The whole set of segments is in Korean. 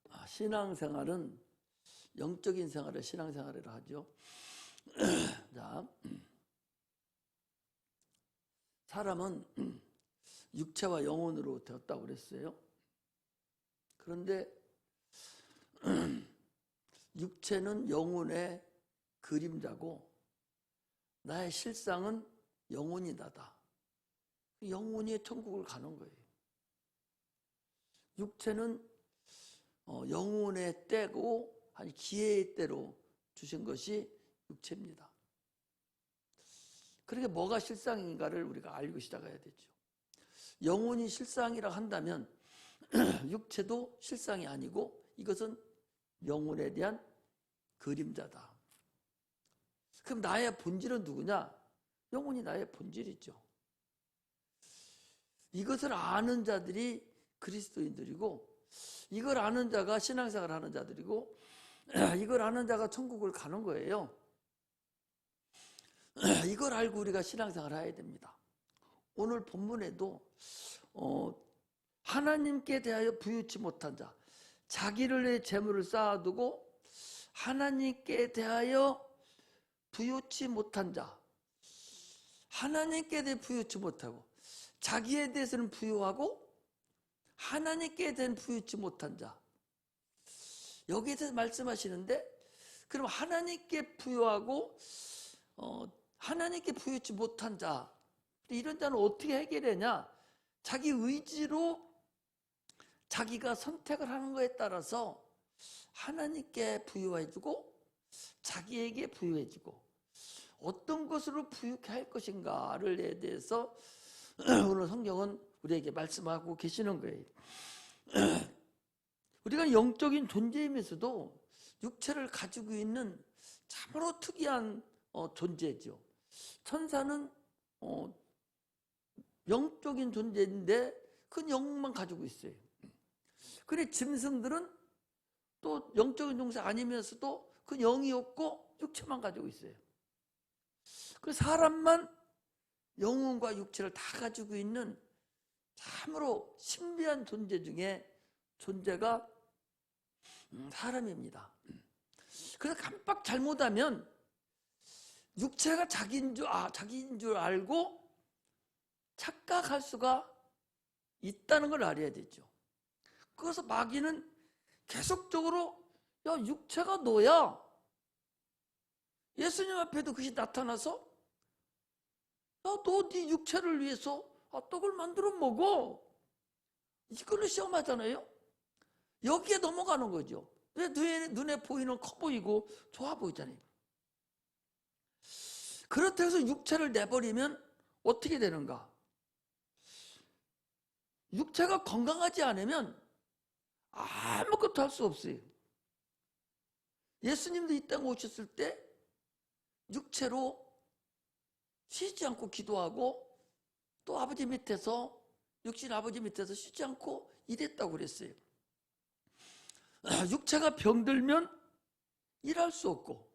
자, 신앙생활은 영적인 생활을 신앙생활이라 하죠. 자, 사람은 육체와 영혼으로 되었다고 그랬어요. 그런데 육체는 영혼의 그림자고 나의 실상은 영혼이 나다. 영혼이 천국을 가는 거예요. 육체는 영혼의 때고 아니 기회의 때로 주신 것이 육체입니다. 그러니까 뭐가 실상인가를 우리가 알고 시작해야 되죠. 영혼이 실상이라 한다면 육체도 실상이 아니고 이것은 영혼에 대한 그림자다. 그럼 나의 본질은 누구냐? 영혼이 나의 본질이죠. 이것을 아는 자들이 그리스도인들이고 이걸 아는 자가 신앙생활을 하는 자들이고 이걸 아는 자가 천국을 가는 거예요. 이걸 알고 우리가 신앙생활을 해야 됩니다. 오늘 본문에도 하나님께 대하여 부유치 못한 자, 자기를 위해 재물을 쌓아두고 하나님께 대하여 부유치 못한 자, 하나님께 대해 부유치 못하고 자기에 대해서는 부유하고 하나님께 대한 부유치 못한 자, 여기에 대해서 말씀하시는데 그럼 하나님께 부유하고 하나님께 부유치 못한 자, 이런 자는 어떻게 해결하냐? 자기 의지로 자기가 선택을 하는 것에 따라서 하나님께 부유해지고 자기에게 부유해지고 어떤 것으로 부유케 할 것인가를 대해서 오늘 성경은 우리에게 말씀하고 계시는 거예요. 우리가 영적인 존재이면서도 육체를 가지고 있는 참으로 특이한 존재죠. 천사는 영적인 존재인데 그 영만 가지고 있어요. 그래 짐승들은 또 영적인 존재 아니면서도 그 영이 없고 육체만 가지고 있어요. 그래서 사람만 영혼과 육체를 다 가지고 있는 참으로 신비한 존재 중에 존재가 사람입니다. 그래서 깜빡 잘못하면 육체가 자기인 줄 알고 착각할 수가 있다는 걸 알아야 되죠. 그래서 마귀는 계속적으로 야 육체가 너야. 예수님 앞에도 그것이 나타나서 야 너 네 육체를 위해서 떡을 만들어 먹어. 이걸로 시험하잖아요. 여기에 넘어가는 거죠. 왜 눈에 보이는 커 보이고 좋아 보이잖아요. 그렇다고 해서 육체를 내버리면 어떻게 되는가? 육체가 건강하지 않으면 아무것도 할 수 없어요. 예수님도 이 땅에 오셨을 때 육체로 쉬지 않고 기도하고 또 아버지 밑에서 육신 아버지 밑에서 쉬지 않고 일했다고 그랬어요. 육체가 병들면 일할 수 없고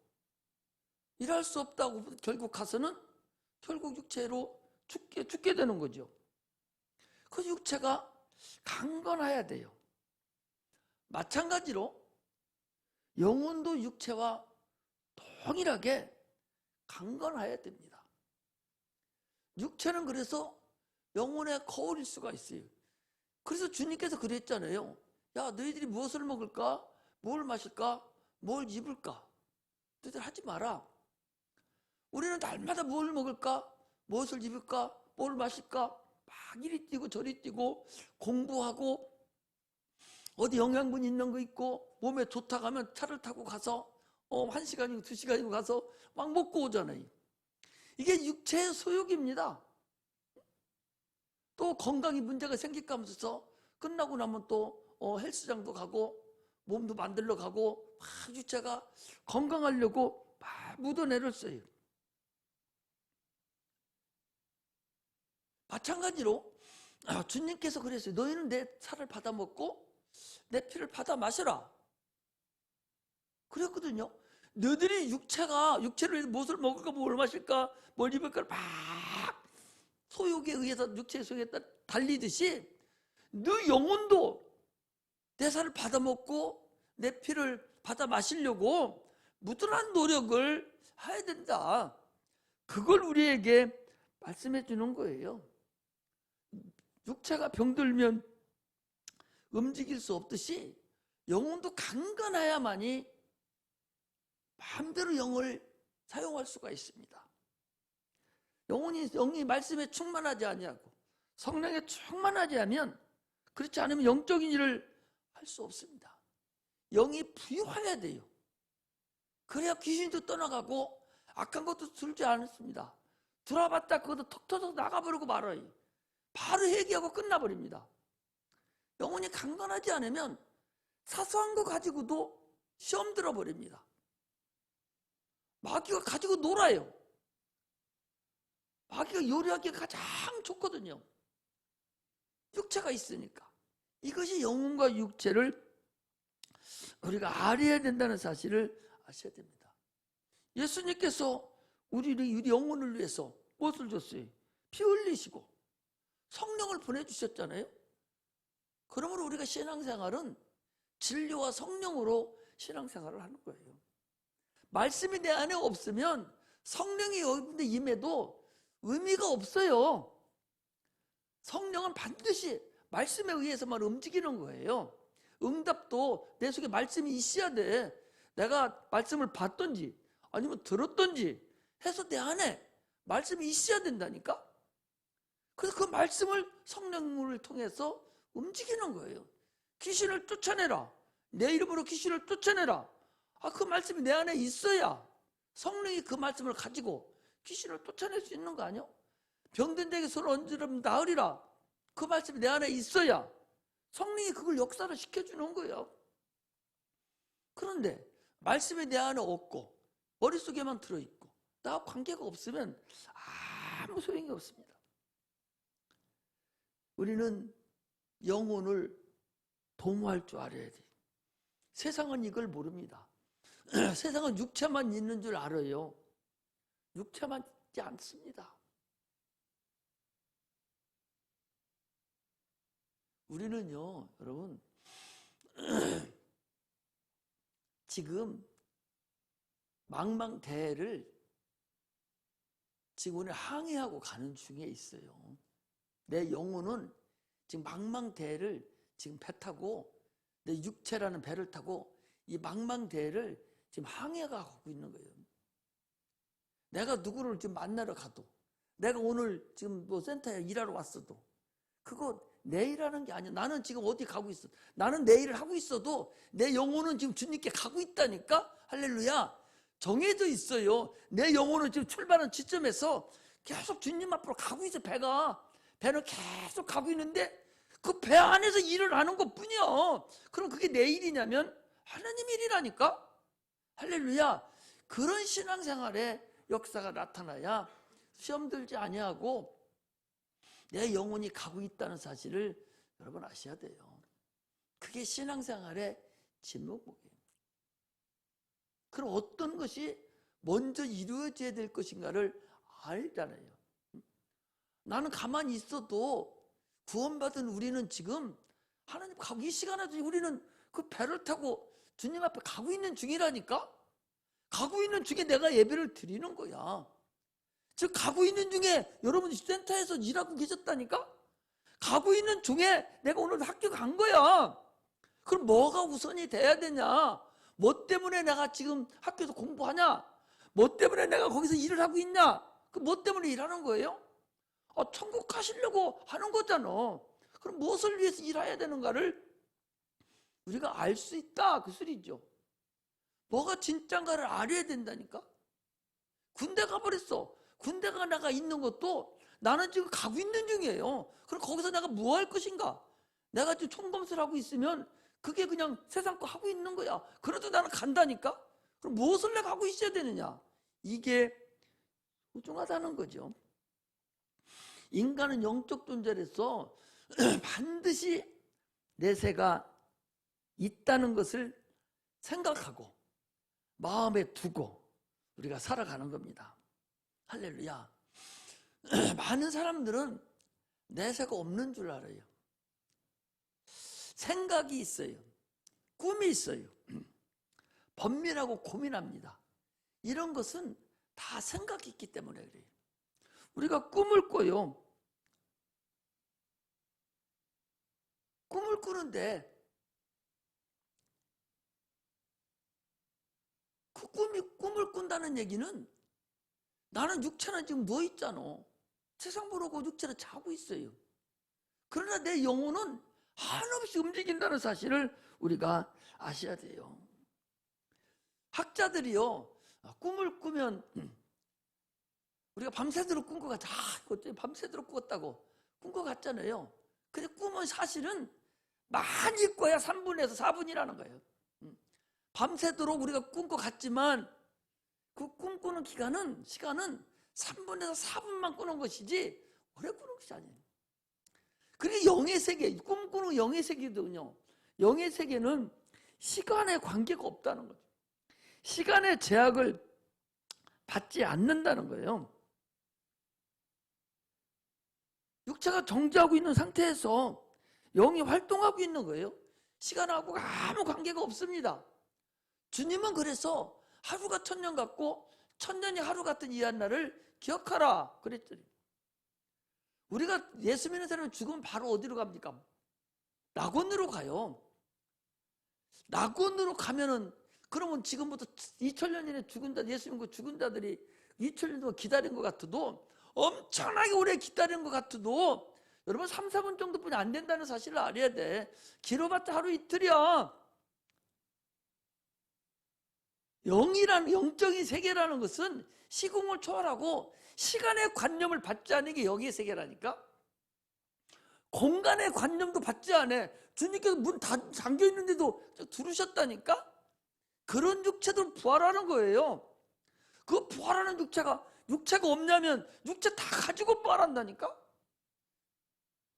일할 수 없다고 결국 가서는 결국 육체로 죽게 되는 거죠. 그 육체가 강건해야 돼요. 마찬가지로 영혼도 육체와 동일하게 강건해야 됩니다. 육체는 그래서 영혼의 거울일 수가 있어요. 그래서 주님께서 그랬잖아요. 야 너희들이 무엇을 먹을까? 뭘 마실까? 뭘 입을까? 너희들 하지 마라. 우리는 날마다 뭘 먹을까? 무엇을 입을까? 뭘 마실까? 막 이리 뛰고 저리 뛰고 공부하고 어디 영양분 있는 거 있고 몸에 좋다고 하면 차를 타고 가서 1시간이고 2시간이고 가서 막 먹고 오잖아요. 이게 육체의 소욕입니다. 또 건강이 문제가 생길까 하면서 끝나고 나면 또 헬스장도 가고 몸도 만들러 가고 막 육체가 건강하려고 막 묻어내를 써요. 마찬가지로 주님께서 그랬어요. 너희는 내 살을 받아 먹고 내 피를 받아 마셔라. 그랬거든요. 너희들이 육체를 무엇을 먹을까 뭘 마실까 뭘 입을까 막 소욕에 의해서 육체의 소욕에 달리듯이 너 영혼도 내 살을 받아먹고 내 피를 받아 마시려고 무던한 노력을 해야 된다. 그걸 우리에게 말씀해 주는 거예요. 육체가 병들면 움직일 수 없듯이 영혼도 강건해야만이 마음대로 영을 사용할 수가 있습니다. 영이 말씀에 충만하지 아니하고 성령에 충만하지 않으면, 그렇지 않으면 영적인 일을 할 수 없습니다. 영이 부유해야 돼요. 그래야 귀신도 떠나가고 악한 것도 들지 않습니다. 들어봤다 그것도 턱 터져서 나가버리고 말아요. 바로 회개하고 끝나버립니다. 영혼이 강건하지 않으면 사소한 거 가지고도 시험 들어버립니다. 마귀가 가지고 놀아요. 마귀가 요리하기가 가장 좋거든요. 육체가 있으니까. 이것이 영혼과 육체를 우리가 알아야 된다는 사실을 아셔야 됩니다. 예수님께서 우리 영혼을 위해서 무엇을 줬어요? 피 흘리시고 성령을 보내주셨잖아요. 그러므로 우리가 신앙생활은 진리와 성령으로 신앙생활을 하는 거예요. 말씀이 내 안에 없으면 성령이 여러분들 임해도 의미가 없어요. 성령은 반드시 말씀에 의해서만 움직이는 거예요. 응답도 내 속에 말씀이 있어야 돼. 내가 말씀을 받든지 아니면 들었든지 해서 내 안에 말씀이 있어야 된다니까. 그래서 그 말씀을 성령을 통해서 움직이는 거예요. 귀신을 쫓아내라. 내 이름으로 귀신을 쫓아내라. 그 말씀이 내 안에 있어야 성령이 그 말씀을 가지고 귀신을 쫓아낼 수 있는 거 아니요? 병든 자에게 손을 얹으면 나으리라. 그 말씀이 내 안에 있어야 성령이 그걸 역사를 시켜주는 거예요. 그런데 말씀이 내 안에 없고 머릿속에만 들어있고 나와 관계가 없으면 아무 소용이 없습니다. 우리는 영혼을 도모할 줄 알아야 돼요. 세상은 이걸 모릅니다. 세상은 육체만 있는 줄 알아요. 육체만 있지 않습니다. 우리는요, 여러분, 지금 망망대해를 지금 오늘 항해하고 가는 중에 있어요. 내 영혼은 지금 망망대해를 지금 배 타고 내 육체라는 배를 타고 이 망망대해를 지금 항해가고 있는 거예요. 내가 누구를 지금 만나러 가도, 내가 오늘 지금 뭐 센터에 일하러 왔어도 그거 내 일하는 게 아니야. 나는 지금 어디 가고 있어. 나는 내 일을 하고 있어도 내 영혼은 지금 주님께 가고 있다니까. 할렐루야. 정해져 있어요. 내 영혼은 지금 출발하는 지점에서 계속 주님 앞으로 가고 있어. 배는 계속 가고 있는데 그 배 안에서 일을 하는 것 뿐이야. 그럼 그게 내 일이냐면 하나님 일이라니까. 할렐루야. 그런 신앙생활의 역사가 나타나야 시험 들지 아니하고 내 영혼이 가고 있다는 사실을 여러분 아셔야 돼요. 그게 신앙생활의 진목이에요. 그럼 어떤 것이 먼저 이루어져야 될 것인가를 알잖아요. 나는 가만히 있어도 구원받은 우리는 지금 하나님 가고 이 시간에도 우리는 그 배를 타고 주님 앞에 가고 있는 중이라니까. 가고 있는 중에 내가 예배를 드리는 거야. 즉 가고 있는 중에 여러분 센터에서 일하고 계셨다니까. 가고 있는 중에 내가 오늘 학교 간 거야. 그럼 뭐가 우선이 돼야 되냐? 뭐 때문에 내가 지금 학교에서 공부하냐? 뭐 때문에 내가 거기서 일을 하고 있냐? 그 뭐 때문에 일하는 거예요? 천국 가시려고 하는 거잖아. 그럼 무엇을 위해서 일해야 되는가를 우리가 알 수 있다 그 소리죠. 뭐가 진짠가를 알아야 된다니까. 군대 가버렸어. 군대가 나가 있는 것도 나는 지금 가고 있는 중이에요. 그럼 거기서 내가 뭐 할 것인가? 내가 지금 총검술 하고 있으면 그게 그냥 세상 거 하고 있는 거야. 그래도 나는 간다니까. 그럼 무엇을 내가 하고 있어야 되느냐? 이게 소중하다는 거죠. 인간은 영적 존재로서 반드시 내세가 있다는 것을 생각하고 마음에 두고 우리가 살아가는 겁니다. 할렐루야. 많은 사람들은 내세가 없는 줄 알아요. 생각이 있어요. 꿈이 있어요. 번민하고 고민합니다. 이런 것은 다 생각이 있기 때문에 그래요. 우리가 꿈을 꿔요. 꿈을 꾸는데 그 꿈을 꾼다는 얘기는 나는 육체는 지금 누워있잖아. 세상 보려고 육체는 자고 있어요. 그러나 내 영혼은 한없이 움직인다는 사실을 우리가 아셔야 돼요. 학자들이요, 꿈을 꾸면 우리가 밤새도록 꾼 것 같아. 이거 밤새도록 꿨다고 꾼 것 같잖아요. 근데 꿈은 사실은 많이 꿔야 3분에서 4분이라는 거예요. 밤새도록 우리가 꾼 것 같지만 그 꿈꾸는 시간은 3분에서 4분만 꾸는 것이지 오래 꾸는 것이 아니에요. 그게 영의 세계, 꿈꾸는 영의 세계거든요. 영의 세계는 시간에 관계가 없다는 거죠. 시간의 제약을 받지 않는다는 거예요. 육체가 정지하고 있는 상태에서 영이 활동하고 있는 거예요. 시간하고 아무 관계가 없습니다. 주님은 그래서 하루가 천년 같고 천년이 하루 같은 이 한날을 기억하라 그랬더니, 우리가 예수 믿는 사람이 죽으면 바로 어디로 갑니까? 낙원으로 가요. 낙원으로 가면은 그러면 지금부터 2000년이나 죽은 자, 예수 믿고 죽은 자들이 2000년 기다린 것 같아도, 엄청나게 오래 기다린 것 같아도 여러분 3, 4분 정도뿐이 안 된다는 사실을 알아야 돼. 길어봤자 하루 이틀이야. 영적인 세계라는 것은 시공을 초월하고 시간의 관념을 받지 않는 게 영의 세계라니까. 공간의 관념도 받지 않아. 주님께서 문 잠겨 있는데도 들으셨다니까. 그런 육체도 부활하는 거예요. 그 부활하는 육체가 없냐면 육체 다 가지고 부활한다니까.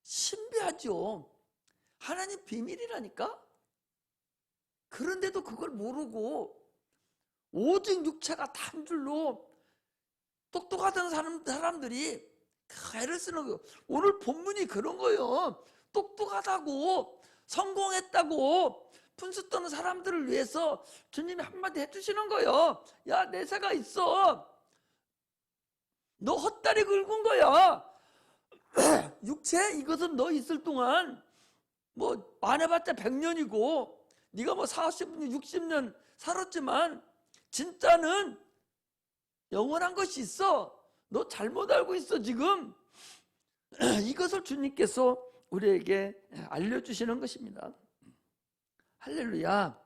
신비하죠. 하나님 비밀이라니까. 그런데도 그걸 모르고 오직 육체가 단 줄로 똑똑하던 사람들이 애를 쓰는 거예요. 오늘 본문이 그런 거예요. 똑똑하다고 성공했다고 분수 떠는 사람들을 위해서 주님이 한마디 해주시는 거예요. 야, 내세가 있어. 너 헛다리 긁은 거야. 육체 이것은 너 있을 동안 뭐 많아봤자 100년이고 네가 뭐 40년 60년 살았지만 진짜는 영원한 것이 있어. 너 잘못 알고 있어 지금. 이것을 주님께서 우리에게 알려주시는 것입니다. 할렐루야.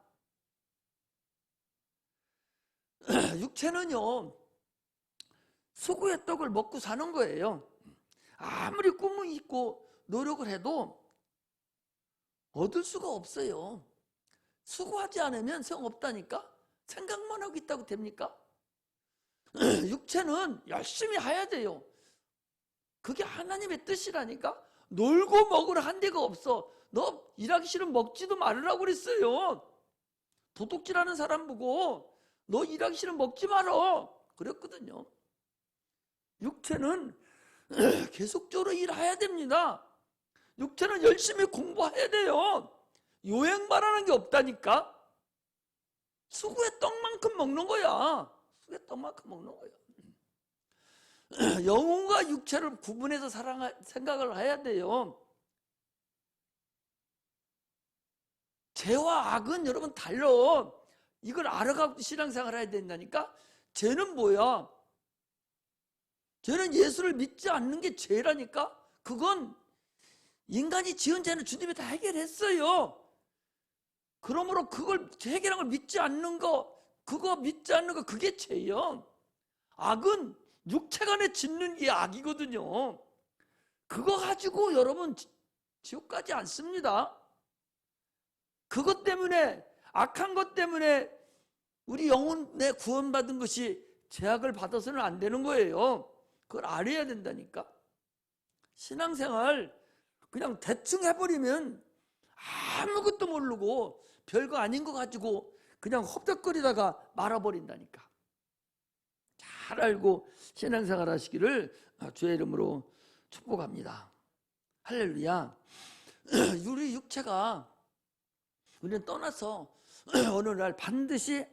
육체는요, 수고의 떡을 먹고 사는 거예요. 아무리 꿈을 있고 노력을 해도 얻을 수가 없어요. 수고하지 않으면 성 없다니까. 생각만 하고 있다고 됩니까? 육체는 열심히 해야 돼요. 그게 하나님의 뜻이라니까. 놀고 먹으러 한 데가 없어. 너 일하기 싫으면 먹지도 말으라고 그랬어요. 도둑질하는 사람 보고 너 일하기 싫으면 먹지 말어 그랬거든요. 육체는 계속적으로 일해야 됩니다. 육체는 열심히 공부해야 돼요. 요행 말하는 게 없다니까. 수구의 떡만큼 먹는 거야. 수구의 떡만큼 먹는 거야. 영혼과 육체를 구분해서 생각을 해야 돼요. 죄와 악은 여러분 달라. 이걸 알아가고 신앙생활 해야 된다니까. 죄는 뭐야? 죄는 예수를 믿지 않는 게 죄라니까. 그건 인간이 지은 죄는 주님이 다 해결했어요. 그러므로 그걸 해결한 걸 믿지 않는 거, 그게 죄예요. 악은 육체간에 짓는 게 악이거든요. 그거 가지고 여러분 지옥 가지 않습니다. 그것 때문에, 악한 것 때문에 우리 영혼에 구원받은 것이 죄악을 받아서는 안 되는 거예요. 그걸 알아야 된다니까. 신앙생활 그냥 대충 해버리면 아무것도 모르고 별거 아닌 거 가지고 그냥 헛덕거리다가 말아버린다니까. 잘 알고 신앙생활 하시기를 주의 이름으로 축복합니다. 할렐루야. 우리 육체가 우리는 떠나서 어느 날 반드시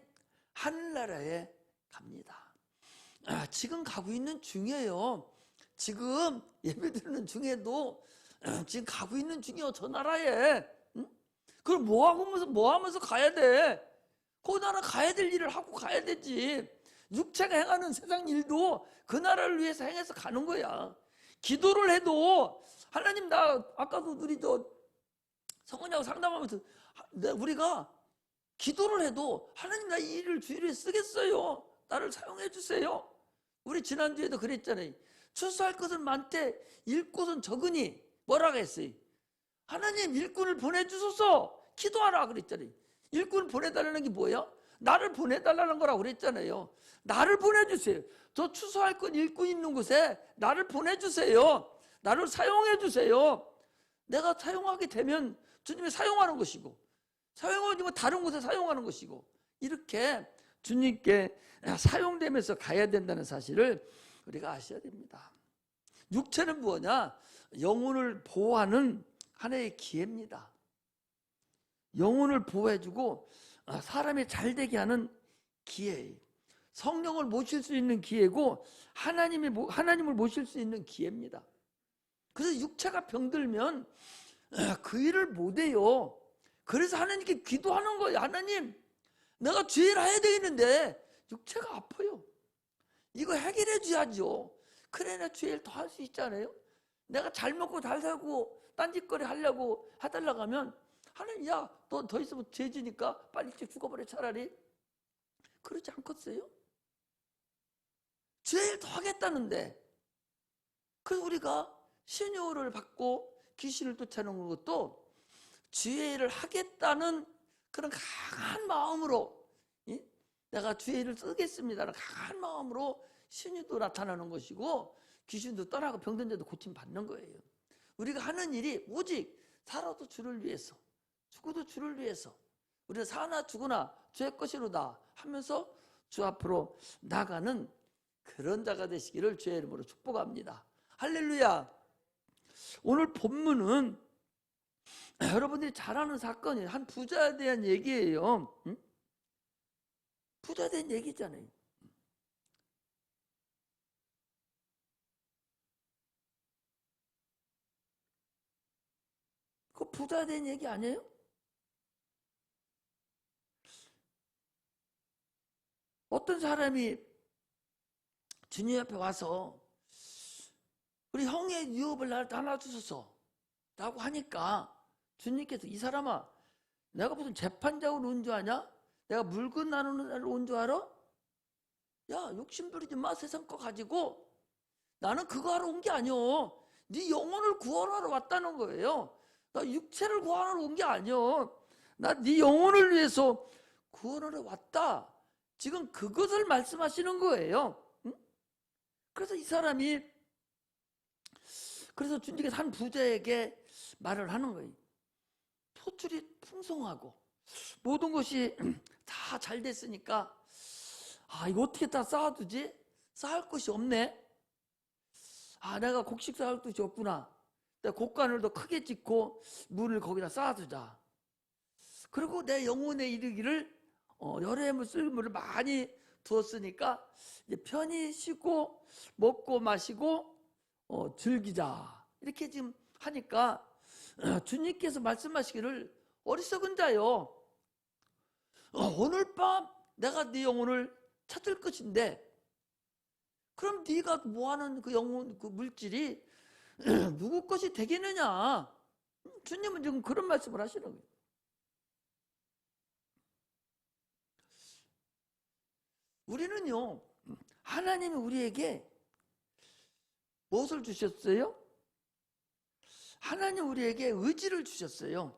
하늘나라에 갑니다. 지금 가고 있는 중이에요. 지금 예배드리는 중에도 지금 가고 있는 중이요, 저 나라에. 응? 그걸 뭐 하면서 가야 돼? 그 나라 가야 될 일을 하고 가야 되지. 육체가 행하는 세상 일도 그 나라를 위해서 행해서 가는 거야. 기도를 해도 하나님, 나 아까도 우리 성은이하고 상담하면서 우리가 기도를 해도 하나님, 나 이 일을 주일에 쓰겠어요. 나를 사용해 주세요. 우리 지난주에도 그랬잖아요. 추수할 것은 많되 일 곳은 적으니 뭐라고 했어요? 하나님, 일꾼을 보내주소서. 기도하라 그랬잖아요. 일꾼을 보내달라는 게 뭐야? 나를 보내달라는 거라고 그랬잖아요. 나를 보내주세요. 저 추수할 것 일꾼 있는 곳에 나를 보내주세요. 나를 사용해 주세요. 내가 사용하게 되면 주님이 사용하는 것이고, 사용하면 다른 곳에 사용하는 것이고, 이렇게 주님께 사용되면서 가야 된다는 사실을 우리가 아셔야 됩니다. 육체는 뭐냐? 영혼을 보호하는 하나의 기회입니다. 영혼을 보호해주고 사람이 잘되게 하는 기회예요. 성령을 모실 수 있는 기회고 하나님을 모실 수 있는 기회입니다. 그래서 육체가 병들면 그 일을 못해요. 그래서 하나님께 기도하는 거예요. 하나님, 내가 죄를 해야 되겠는데 육체가 아파요. 이거 해결해 줘야죠. 그래, 나 죄를 더 할 수 있잖아요. 내가 잘 먹고 잘 살고 딴짓거리 하려고 해달라고 하면 하나님, 야, 너 더 있으면 죄지니까 빨리 일찍 죽어버려 차라리. 그러지 않겠어요? 죄를 더 하겠다는데. 그래서 우리가 신유를 받고 귀신을 쫓아내는 것도 죄를 하겠다는 그런 강한 마음으로, 내가 죄를 쓰겠습니다라는 강한 마음으로 신유도 나타나는 것이고 귀신도 떠나고 병든 자도 고침 받는 거예요. 우리가 하는 일이 오직 살아도 주를 위해서, 죽어도 주를 위해서, 우리가 사나 죽으나 주의 것이로다 하면서 주 앞으로 나가는 그런 자가 되시기를 주의 이름으로 축복합니다. 할렐루야. 오늘 본문은 여러분들이 잘 아는 사건이에요. 한 부자에 대한 얘기예요. 응? 부자에 대한 얘기잖아요. 그 부자에 대한 얘기 아니에요? 어떤 사람이 주님 앞에 와서 우리 형의 유업을 나눠주소서 라고 하니까 주님께서, 이 사람아, 내가 무슨 재판장으로 온 줄 아냐? 내가 물건 나누는 날로 온 줄 알아? 야, 욕심부리지 마. 세상 거 가지고. 나는 그거 하러 온 게 아니오. 네 영혼을 구원하러 왔다는 거예요. 나 육체를 구원하러 온 게 아니오. 나 네 영혼을 위해서 구원하러 왔다. 지금 그것을 말씀하시는 거예요. 응? 그래서 이 사람이, 그래서 주님께서 한 부자에게 말을 하는 거예요. 소출이 풍성하고 모든 것이 다 잘 됐으니까, 이거 어떻게 다 쌓아두지? 쌓을 것이 없네. 내가 곡식 쌓을 것이 없구나. 내가 곡간을 더 크게 짓고 물을 거기다 쌓아두자. 그리고 내 영혼에 이르기를 여러 해물 쓸 물을 많이 두었으니까 이제 편히 쉬고 먹고 마시고 즐기자. 이렇게 지금 하니까 주님께서 말씀하시기를, 어리석은 자요, 오늘 밤 내가 네 영혼을 찾을 것인데, 그럼 네가 뭐하는 그 영혼, 그 물질이 누구 것이 되겠느냐. 주님은 지금 그런 말씀을 하시는 거예요. 우리는요, 하나님이 우리에게 무엇을 주셨어요? 하나님 우리에게 의지를 주셨어요.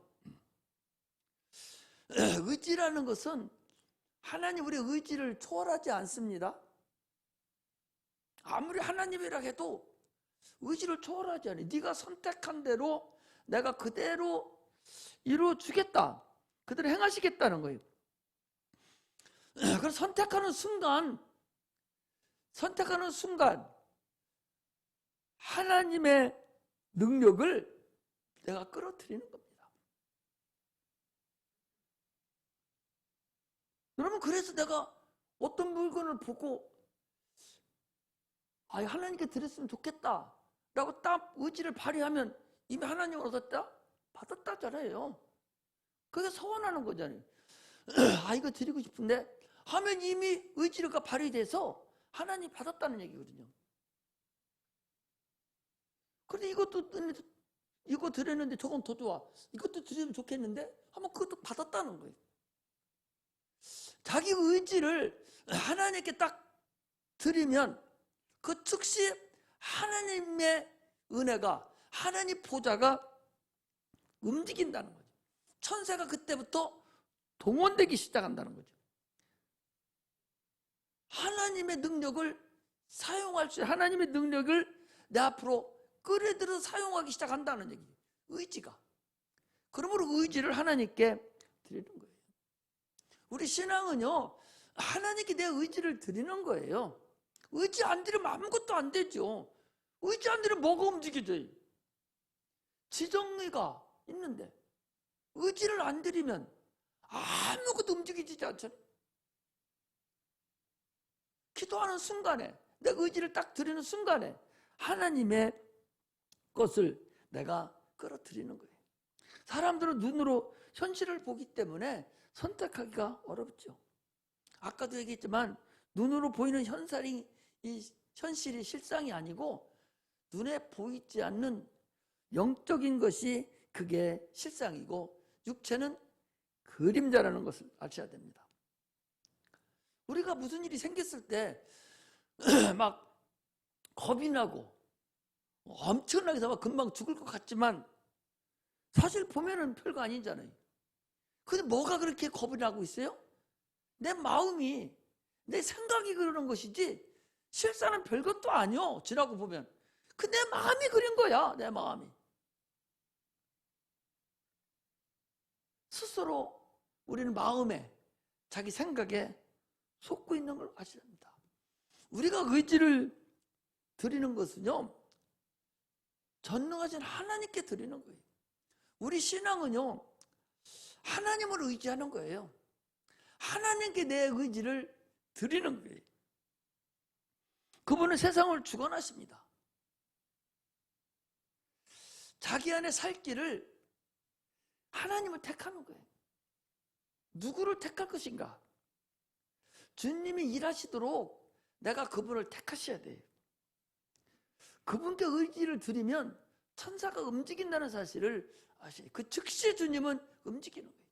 의지라는 것은 하나님 우리의 의지를 초월하지 않습니다. 아무리 하나님이라 해도 의지를 초월하지 않아요. 네가 선택한 대로 내가 그대로 이루어주겠다. 그대로 행하시겠다는 거예요. 그래서 선택하는 순간 선택하는 순간 하나님의 능력을 내가 끌어들이는 겁니다. 여러분, 그래서 내가 어떤 물건을 보고 하나님께 드렸으면 좋겠다 라고 딱 의지를 발휘하면 이미 하나님을 얻었다? 받았다잖아요. 그게 소원하는 거잖아요. 이거 드리고 싶은데 하면 이미 의지가 발휘돼서 하나님 받았다는 얘기거든요. 그런데 이거 드렸는데 저건 더 좋아, 이것도 드리면 좋겠는데 하면 그것도 받았다는 거예요. 자기 의지를 하나님께 딱 드리면 그 즉시 하나님의 은혜가, 하나님 보좌가 움직인다는 거죠. 천사가 그때부터 동원되기 시작한다는 거죠. 하나님의 능력을 사용할 수, 하나님의 능력을 내 앞으로 끌어들여 사용하기 시작한다는 얘기예요. 의지가. 그러므로 의지를 하나님께 드리는 거예요. 우리 신앙은요, 하나님께 내 의지를 드리는 거예요. 의지 안 드리면 아무것도 안 되죠. 의지 안 드리면 뭐가 움직여져요? 지정의가 있는데 의지를 안 드리면 아무것도 움직이지 않잖아요. 기도하는 순간에, 내가 의지를 딱 드리는 순간에 하나님의 것을 내가 끌어들이는 거예요. 사람들은 눈으로 현실을 보기 때문에 선택하기가 어렵죠. 아까도 얘기했지만 눈으로 보이는 현실이 실상이 아니고 눈에 보이지 않는 영적인 것이 그게 실상이고 육체는 그림자라는 것을 아셔야 됩니다. 우리가 무슨 일이 생겼을 때 막 겁이 나고 엄청나게 막 금방 죽을 것 같지만 사실 보면은 별거 아니잖아요. 근데 뭐가 그렇게 겁이 나고 있어요? 내 마음이, 내 생각이 그러는 것이지 실상은 별것도 아니요. 지나고 보면 그 내 마음이 그린 거야. 내 마음이. 스스로 우리는 마음에, 자기 생각에 속고 있는 걸 아셔야 합니다. 우리가 의지를 드리는 것은요, 전능하신 하나님께 드리는 거예요. 우리 신앙은요, 하나님을 의지하는 거예요. 하나님께 내 의지를 드리는 거예요. 그분은 세상을 주관하십니다. 자기 안에 살 길을 하나님을 택하는 거예요. 누구를 택할 것인가? 주님이 일하시도록 내가 그분을 택하셔야 돼요. 그분께 의지를 드리면 천사가 움직인다는 사실을 아셔야 돼요. 그 즉시 주님은 움직이는 거예요.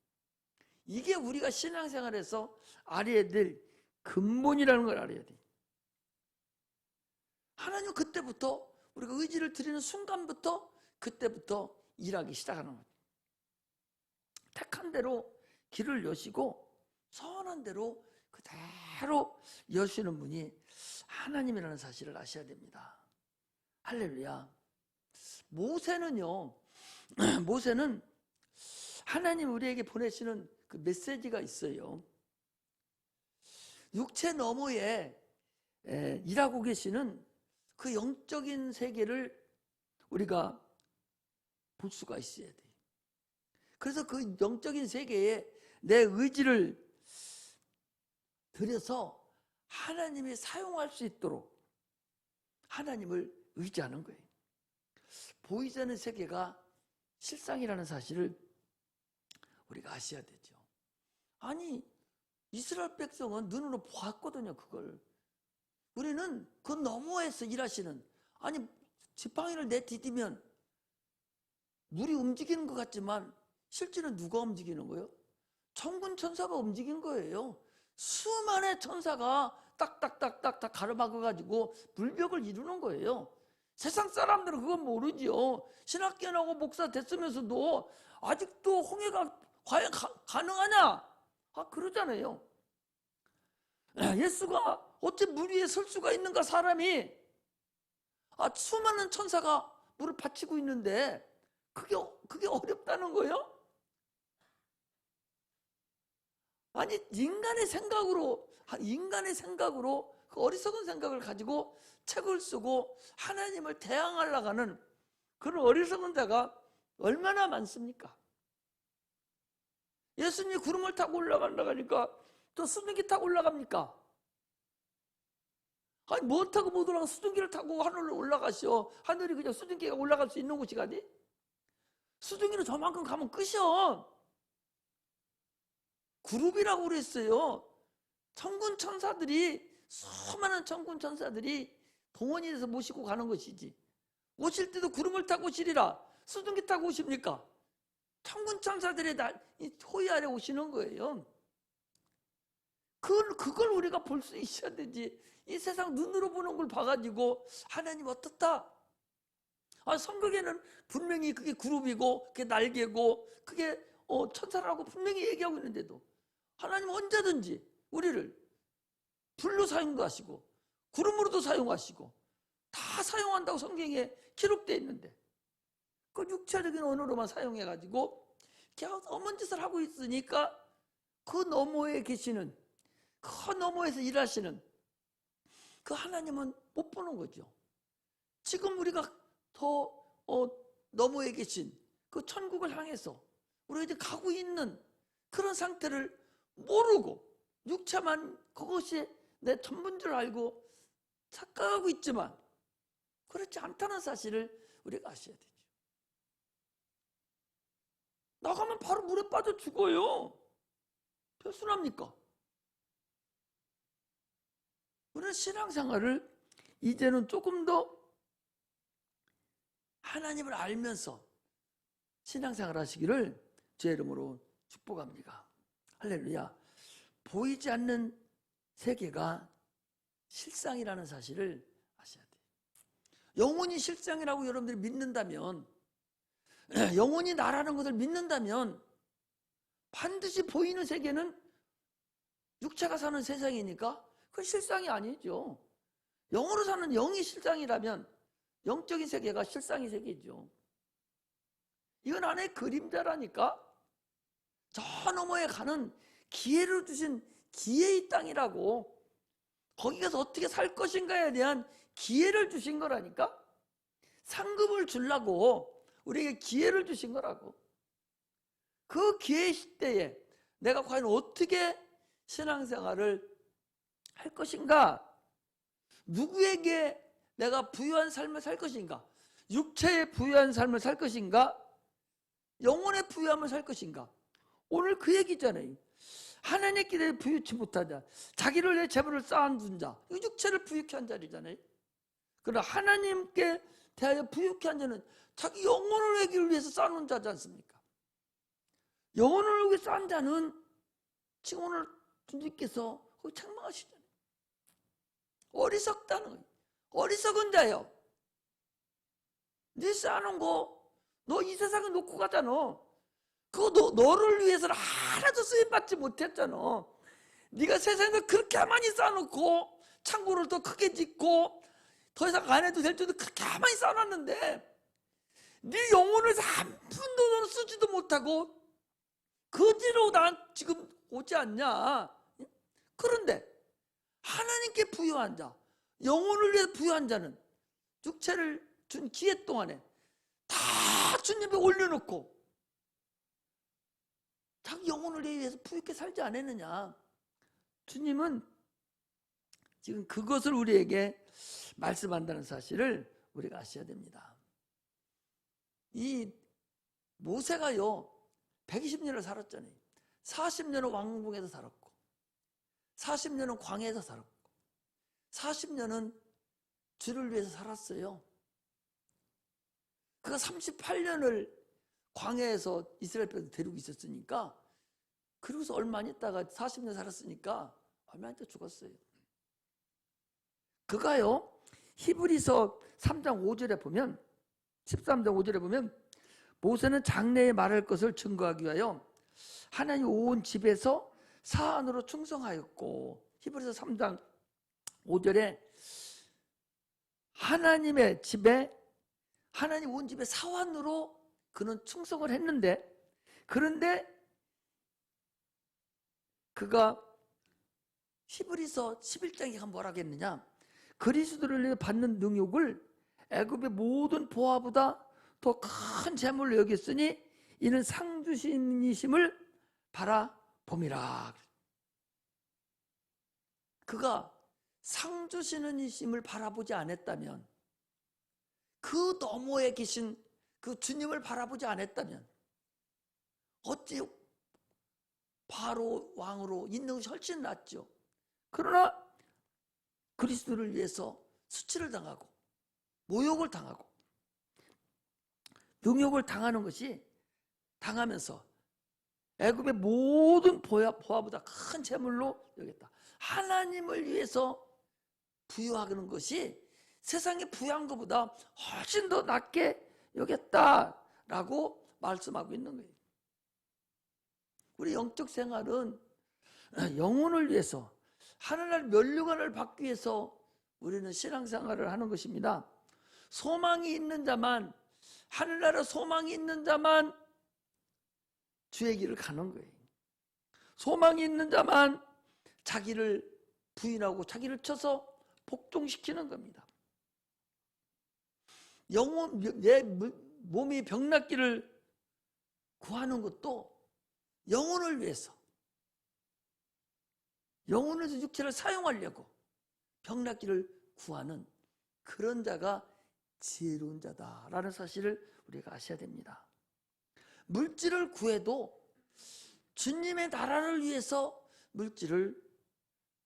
이게 우리가 신앙생활에서 알아야 될 근본이라는 걸 알아야 돼요. 하나님은 그때부터, 우리가 의지를 드리는 순간부터 그때부터 일하기 시작하는 거예요. 택한 대로 길을 여시고 선한 대로 그대로 여시는 분이 하나님이라는 사실을 아셔야 됩니다. 할렐루야. 모세는요, 모세는 하나님 우리에게 보내시는 그 메시지가 있어요. 육체 너머에 일하고 계시는 그 영적인 세계를 우리가 볼 수가 있어야 돼요. 그래서 그 영적인 세계에 내 의지를 들여서 하나님이 사용할 수 있도록 하나님을 의지하는 거예요. 보이지 않는 세계가 실상이라는 사실을 우리가 아셔야 되죠. 아니, 이스라엘 백성은 눈으로 보았거든요, 그걸. 우리는 그 너머에서 일하시는, 아니, 지팡이를 내디디면 물이 움직이는 것 같지만 실제는 누가 움직이는 거예요? 천군 천사가 움직인 거예요. 수많은 천사가 딱딱딱딱딱 가로막아가지고 물벽을 이루는 거예요. 세상 사람들은 그건 모르지요. 신학교 나고 목사 됐으면서도 아직도 홍해가 과연 가능하냐? 그러잖아요. 예수가 어째 물 위에 설 수가 있는가, 사람이? 수많은 천사가 물을 받치고 있는데 그게 어렵다는 거예요? 아니, 인간의 생각으로 그 어리석은 생각을 가지고 책을 쓰고 하나님을 대항하려고 하는 그런 어리석은 자가 얼마나 많습니까? 예수님이 구름을 타고 올라가려고 하니까 또 수증기 타고 올라갑니까? 아니 뭐 타고 못 올라가? 수증기를 타고 하늘로 올라가시오. 하늘이 그냥 수증기가 올라갈 수 있는 곳이가니? 수증기는 저만큼 가면 끝이요. 그룹이라고 그랬어요. 천군 천사들이, 수많은 천군 천사들이 동원이 돼서 모시고 가는 것이지. 오실 때도 구름을 타고 오시리라. 수증기 타고 오십니까? 천군 천사들의 호위 아래 오시는 거예요. 그걸 우리가 볼 수 있어야 되지. 이 세상 눈으로 보는 걸 봐가지고 하나님 어떻다? 성경에는 분명히 그게 그룹이고 그게 날개고 그게 천사라고 분명히 얘기하고 있는데도 하나님 언제든지 우리를 불로 사용도 하시고 구름으로도 사용하시고 다 사용한다고 성경에 기록되어 있는데 그 육체적인 언어로만 사용해가지고 그냥 엄한 짓을 하고 있으니까 그 너머에 계시는, 그 너머에서 일하시는 그 하나님은 못 보는 거죠. 지금 우리가 더 너머에 계신 그 천국을 향해서 우리가 이제 가고 있는 그런 상태를 모르고 육체만 그것이 내 전부인 줄 알고 착각하고 있지만 그렇지 않다는 사실을 우리가 아셔야 되죠. 나가면 바로 물에 빠져 죽어요. 표순합니까? 우리는 신앙생활을 이제는 조금 더 하나님을 알면서 신앙생활 하시기를 주의 이름으로 축복합니다. 할렐루야. 보이지 않는 세계가 실상이라는 사실을 아셔야 돼요. 영혼이 실상이라고 여러분들이 믿는다면, 영혼이 나라는 것을 믿는다면 반드시 보이는 세계는 육체가 사는 세상이니까 그건 실상이 아니죠. 영으로 사는 영이 실상이라면 영적인 세계가 실상의 세계죠. 이건 하나의 그림자라니까. 저 너머에 가는 기회를 주신 기회의 땅이라고. 거기 가서 어떻게 살 것인가에 대한 기회를 주신 거라니까. 상급을 주려고 우리에게 기회를 주신 거라고. 그 기회 시대에 내가 과연 어떻게 신앙생활을 할 것인가? 누구에게 내가 부유한 삶을 살 것인가? 육체의 부유한 삶을 살 것인가? 영혼의 부유함을 살 것인가? 오늘 그 얘기잖아요. 하나님께 대해 부유치 못하자. 자기를 내 재물을 쌓아둔 자. 이 육체를 부유케 한 자리잖아요. 그러나 하나님께 대하여 부유케 한 자는 자기 영혼을 회기를 위해서 쌓아놓은 자지 않습니까? 영혼을 위해 쌓은 자는 지금 오늘 주님께서 거기 책망하시잖아요. 어리석다는 거예요. 어리석은 자요. 네 쌓아놓은 거 너 이 세상에 놓고 가잖아. 그거 너를 위해서는 하나도 쓰임받지 못했잖아. 네가 세상에 그렇게 많이 쌓아놓고 창고를 더 크게 짓고 더 이상 안 해도 될 줄도 그렇게 많이 쌓아놨는데 네 영혼을 한 푼도 너는 쓰지도 못하고 거지로 난 지금 오지 않냐. 그런데 하나님께 부유한 자, 영혼을 위해 부유한 자는 육체를 준 기회 동안에 다 주님에 올려놓고 자기 영혼을 위해서 부유하게 살지 않았느냐. 주님은 지금 그것을 우리에게 말씀한다는 사실을 우리가 아셔야 됩니다. 이 모세가요 120년을 살았잖아요. 40년은 왕궁에서 살았고 40년은 광야에서 살았고 40년은 주를 위해서 살았어요. 그가 38년을 광야에서 이스라엘 백성을 데리고 있었으니까 그러고서 얼마 안 있다가 40년 살았으니까 얼마 안 있다 죽었어요. 그가요 히브리서 3장 5절에 보면 13장 5절에 보면 모세는 장래에 말할 것을 증거하기 위하여 하나님 온 집에서 사안으로 충성하였고 히브리서 3장 5절에 하나님의 집에 하나님 온 집의 사환으로 그는 충성을 했는데 그런데 그가 히브리서 11장에 가면 뭐라고 했느냐? 그리스도를 위해 받는 능욕을 애굽의 모든 보화보다 더 큰 재물로 여겼으니 이는 상 주신 이심을 바라봄이라. 그가 상 주시는 이심을 바라보지 않았다면, 그 너머에 계신 그 주님을 바라보지 않았다면 어찌 바로 왕으로 있는 것이 훨씬 낫죠. 그러나 그리스도를 위해서 수치를 당하고 모욕을 당하고 능욕을 당하는 것이 당하면서 애굽의 모든 보화보다 큰 재물로 여겼다. 하나님을 위해서 부유하는 것이 세상에 부유한 것보다 훨씬 더 낫게 여겼다라고 말씀하고 있는 거예요. 우리 영적 생활은 영혼을 위해서 하늘날 면류관을 받기 위해서 우리는 신앙생활을 하는 것입니다. 소망이 있는 자만, 하늘나라 소망이 있는 자만 주의 길을 가는 거예요. 소망이 있는 자만 자기를 부인하고 자기를 쳐서 복종시키는 겁니다. 내 몸이 병낫기를 구하는 것도 영혼을 위해서, 영혼을 위해서 육체를 사용하려고 병낫기를 구하는 그런 자가 지혜로운 자다라는 사실을 우리가 아셔야 됩니다. 물질을 구해도 주님의 나라를 위해서 물질을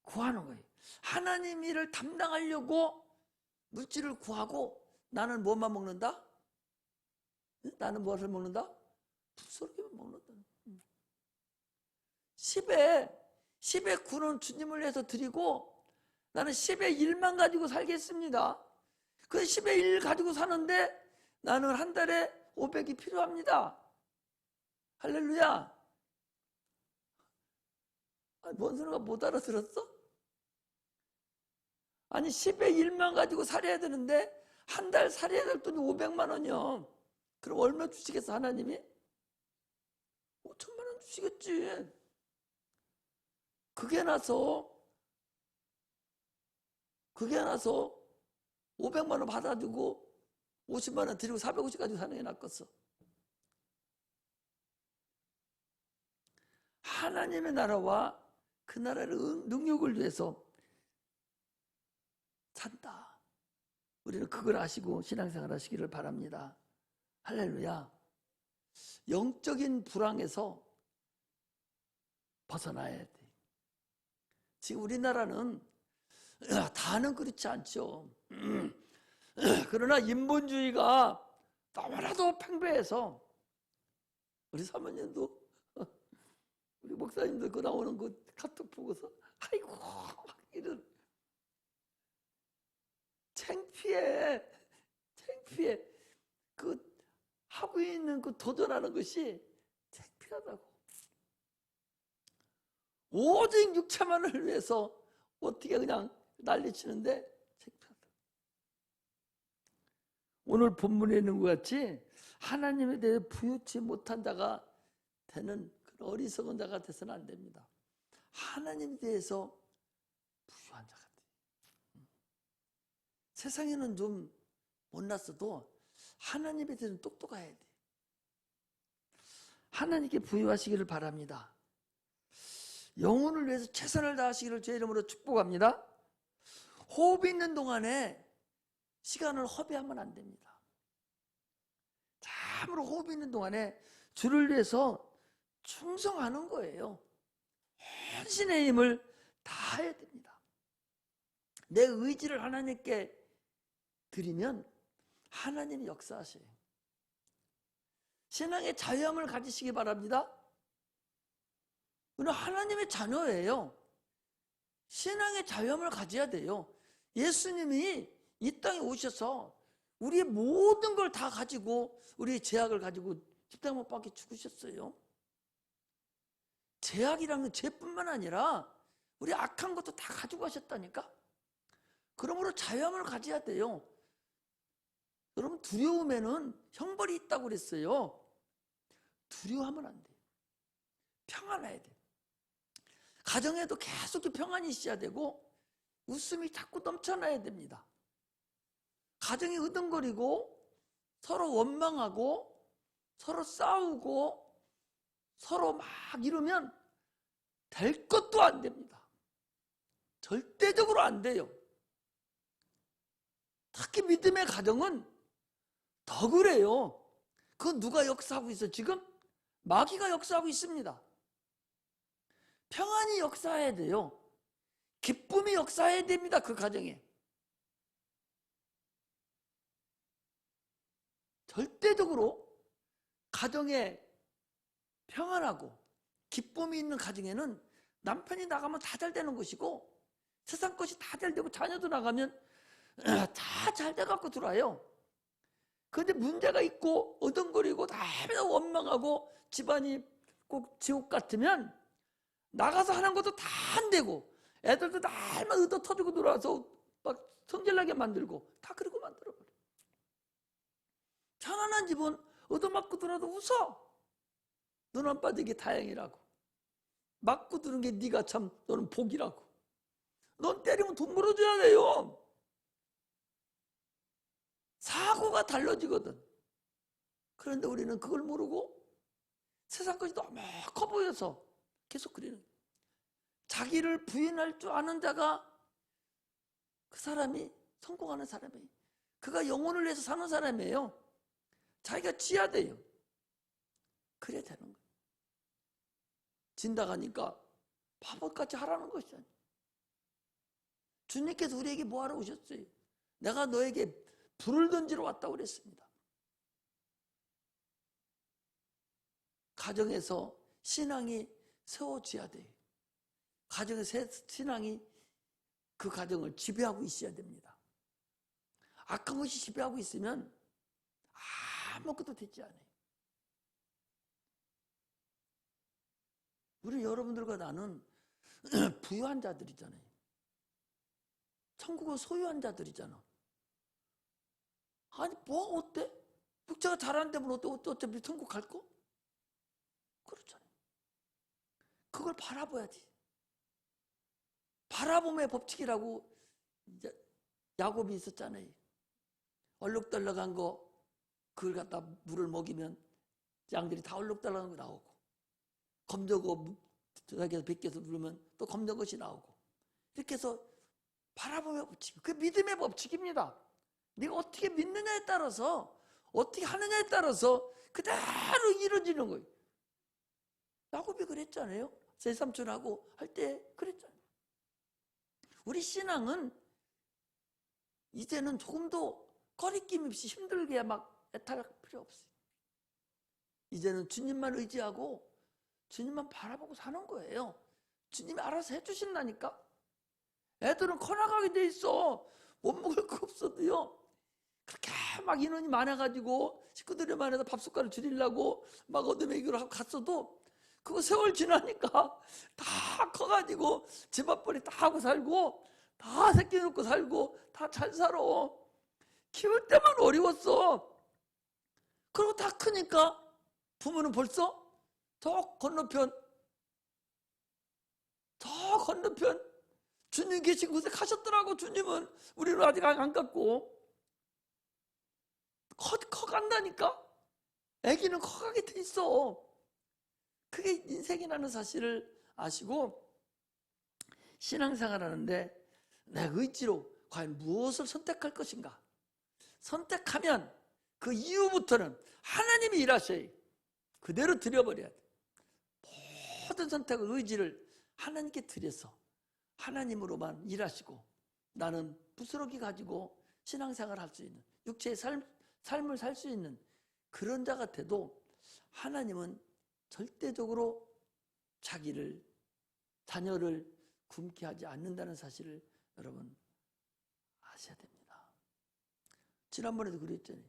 구하는 거예요. 하나님 일을 담당하려고 물질을 구하고 나는 뭐만 먹는다? 나는 무엇을 먹는다? 부스러기만 먹는다. 10의 9는 주님을 위해서 드리고 나는 10의 1만 가지고 살겠습니다. 그 10의 1 가지고 사는데 나는 한 달에 500이 필요합니다. 할렐루야. 뭔 소리가 못 알아들었어? 아니 10의 1만 가지고 살아야 되는데 한 달 살아야 될 돈이 500만 원이요. 그럼 얼마 주시겠어 하나님이? 5천만 원 주시겠지. 그게 나서 500만 원 받아주고 50만 원 드리고 450 가지고 사는 게 낫겠어. 하나님의 나라와 그 나라의 능력을 위해서 산다. 우리는 그걸 아시고 신앙생활 하시기를 바랍니다. 할렐루야. 영적인 불황에서 벗어나야 돼. 지금 우리나라는 다는 그렇지 않죠. 그러나 인본주의가 너무나도 팽배해서 우리 사모님도 우리 목사님도 그 나오는 그 카톡 보고서 아이고 이런 창피해. 그 하고 있는 그 도전하는 것이 창피하다고. 오직 육체만을 위해서 어떻게 그냥 난리치는데 창피하다. 오늘 본문에 있는 것 같이 하나님에 대해 부유치 못한 자가 되는 그런 어리석은 자가 돼서는 안 됩니다. 하나님에 대해서 부유한 자가 돼. 세상에는 좀 못났어도 하나님에 대해서는 똑똑해야 돼. 하나님께 부유하시기를 바랍니다. 영혼을 위해서 최선을 다하시기를 주의 이름으로 축복합니다. 호흡이 있는 동안에 시간을 허비하면 안 됩니다. 참으로 호흡이 있는 동안에 주를 위해서 충성하는 거예요. 헌신의 힘을 다해야 됩니다. 내 의지를 하나님께 드리면 하나님이 역사하셔요. 신앙의 자유함을 가지시기 바랍니다. 우리는 하나님의 자녀예요. 신앙의 자유함을 가져야 돼요. 예수님이 이 땅에 오셔서 우리의 모든 걸 다 가지고 우리의 죄악을 가지고 십자가 못 박혀 죽으셨어요. 죄악이라는 건 죄뿐만 아니라 우리 악한 것도 다 가지고 가셨다니까. 그러므로 자유함을 가져야 돼요. 여러분 두려움에는 형벌이 있다고 그랬어요. 두려워하면 안 돼요. 평안해야 돼요. 가정에도 계속 평안이 있어야 되고 웃음이 자꾸 넘쳐나야 됩니다. 가정이 으덩거리고 서로 원망하고 서로 싸우고 서로 막 이러면 될 것도 안 됩니다. 절대적으로 안 돼요. 특히 믿음의 가정은 더 그래요. 그건 누가 역사하고 있어? 지금 마귀가 역사하고 있습니다. 평안이 역사해야 돼요. 기쁨이 역사해야 됩니다. 그 가정에. 절대적으로 가정에 평안하고 기쁨이 있는 가정에는 남편이 나가면 다 잘 되는 것이고 세상 것이 다 잘 되고 자녀도 나가면 다 잘 돼갖고 들어와요. 그런데 문제가 있고 어덩거리고 다 원망하고 집안이 꼭 지옥 같으면 나가서 하는 것도 다 안 되고 애들도 날만 얻어 터지고 들어와서 막 성질나게 만들고 다 그러고 만들어버려. 편안한 집은 얻어맞고 들어도 웃어. 눈 안 빠지게 다행이라고. 맞고 드는 게 네가 참 너는 복이라고. 넌 때리면 돈 물어줘야 돼요. 사고가 달라지거든. 그런데 우리는 그걸 모르고 세상 것이 너무 커 보여서 계속 그러는 거예요. 자기를 부인할 줄 아는 자가 그 사람이 성공하는 사람이에요. 그가 영혼을 위해서 사는 사람이에요. 자기가 지어야 돼요. 그래야 되는 거예요. 진다 가니까 바보같이 하라는 것이잖아요. 주님께서 우리에게 뭐하러 오셨어요? 내가 너에게 불을 던지러 왔다고 그랬습니다. 가정에서 신앙이 세워져야 돼요. 가정에서 신앙이 그 가정을 지배하고 있어야 됩니다. 악한 것이 지배하고 있으면 아무것도 되지 않아요. 우리 여러분들과 나는 부유한 자들이잖아요. 천국을 소유한 자들이잖아. 아니 뭐 어때? 목자가 잘하는데면 어차피 천국 갈 거? 그렇잖아요. 그걸 바라봐야지. 바라봄의 법칙이라고 이제 야곱이 있었잖아요. 얼룩덜럭한 거 그걸 갖다 물을 먹이면 양들이 다 얼룩덜럭한 거 나오고 검정거 저기서 벗겨서 누르면 또 검정 것이 나오고 이렇게 해서 바라봄의 법칙, 그 믿음의 법칙입니다. 네가 어떻게 믿느냐에 따라서 어떻게 하느냐에 따라서 그대로 이루어지는 거예요. 야곱이 그랬잖아요. 제3촌하고 할 때 그랬잖아요. 우리 신앙은 이제는 조금도 거리낌 없이 힘들게 막 애탈할 필요 없어요. 이제는 주님만 의지하고 주님만 바라보고 사는 거예요. 주님이 알아서 해주신다니까. 애들은 커나가게 돼 있어. 못 먹을 거 없어도요. 그렇게 막 인원이 많아가지고 식구들이 많아서 밥숟가락 줄이려고 막 얻어먹이기로 하고 갔어도 그거 세월 지나니까 다 커가지고 집 앞벌이 다 하고 살고 다 새끼 놓고 살고 다 잘 살아. 키울 때만 어려웠어. 그리고 다 크니까 부모는 벌써 저 건너편 주님 계신 곳에 가셨더라고. 주님은 우리는 아직 안 갔고 커간다니까. 애기는 커가게 돼 있어. 그게 인생이라는 사실을 아시고 신앙생활 하는데 내 의지로 과연 무엇을 선택할 것인가. 선택하면 그 이후부터는 하나님이 일하셔요. 그대로 드려버려야 돼. 모든 선택의 의지를 하나님께 드려서 하나님으로만 일하시고 나는 부스러기 가지고 신앙생활을 할 수 있는 육체의 삶을 살 수 있는 그런 자 같아도 하나님은 절대적으로 자녀를 굶게 하지 않는다는 사실을 여러분 아셔야 됩니다. 지난번에도 그랬잖아요.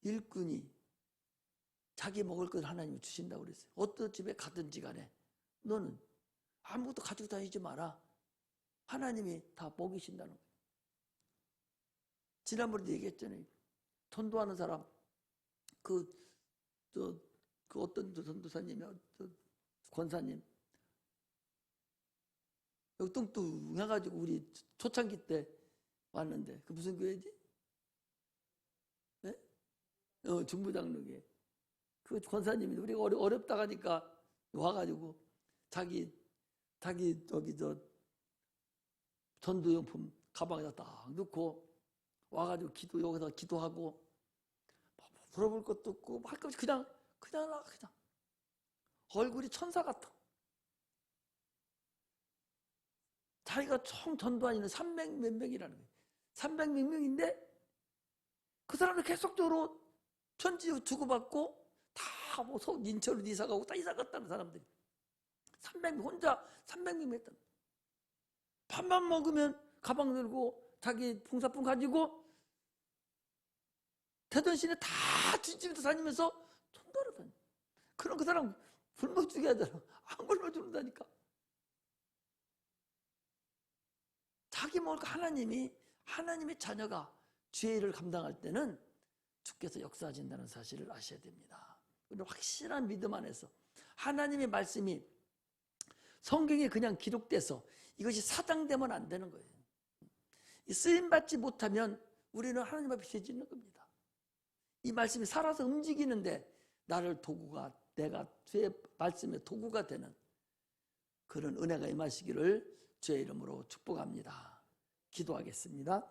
일꾼이 자기 먹을 것 하나님이 주신다고 그랬어요. 어떤 집에 가든지 간에 너는 아무것도 가지고 다니지 마라. 하나님이 다 먹이신다는 거예요. 지난번에도 얘기했잖아요. 전도하는 사람 그 어떤 전도사님이 권사님 여기 뚱뚱해가지고 우리 초창기 때 왔는데 그 무슨 교회지? 네? 중부장로교회. 그 권사님이 우리가 어렵다 하니까 와가지고 자기 저기 전도용품 가방에다 딱 넣고 와가지고 여기서 기도하고 물어볼 것도 없고 할 것 없이 그냥 얼굴이 천사 같아. 자기가 총 전도하는 300 몇 명이라는 거예요. 300 몇 명인데 그 사람들 계속적으로 편지 주고받고 다뭐 인천으로 이사가고 다 이사 갔다는 사람들이 300명 혼자 300명 했다. 밥만 먹으면 가방 들고 자기 봉사품 가지고 대전시내 다 뒤집어 다니면서 전도를 다녀. 그럼 그 사람 굶어 죽게 하잖아. 안 굶어 죽는다니까. 자기 먹을 거 하나님의 자녀가 죄를 감당할 때는 주께서 역사하신다는 사실을 아셔야 됩니다. 우리는 확실한 믿음 안에서 하나님의 말씀이 성경에 그냥 기록돼서 이것이 사장되면 안 되는 거예요. 쓰임받지 못하면 우리는 하나님 앞에 죄 짓는 겁니다. 이 말씀이 살아서 움직이는데 나를 내가 죄의 말씀의 도구가 되는 그런 은혜가 임하시기를 주의 이름으로 축복합니다. 기도하겠습니다.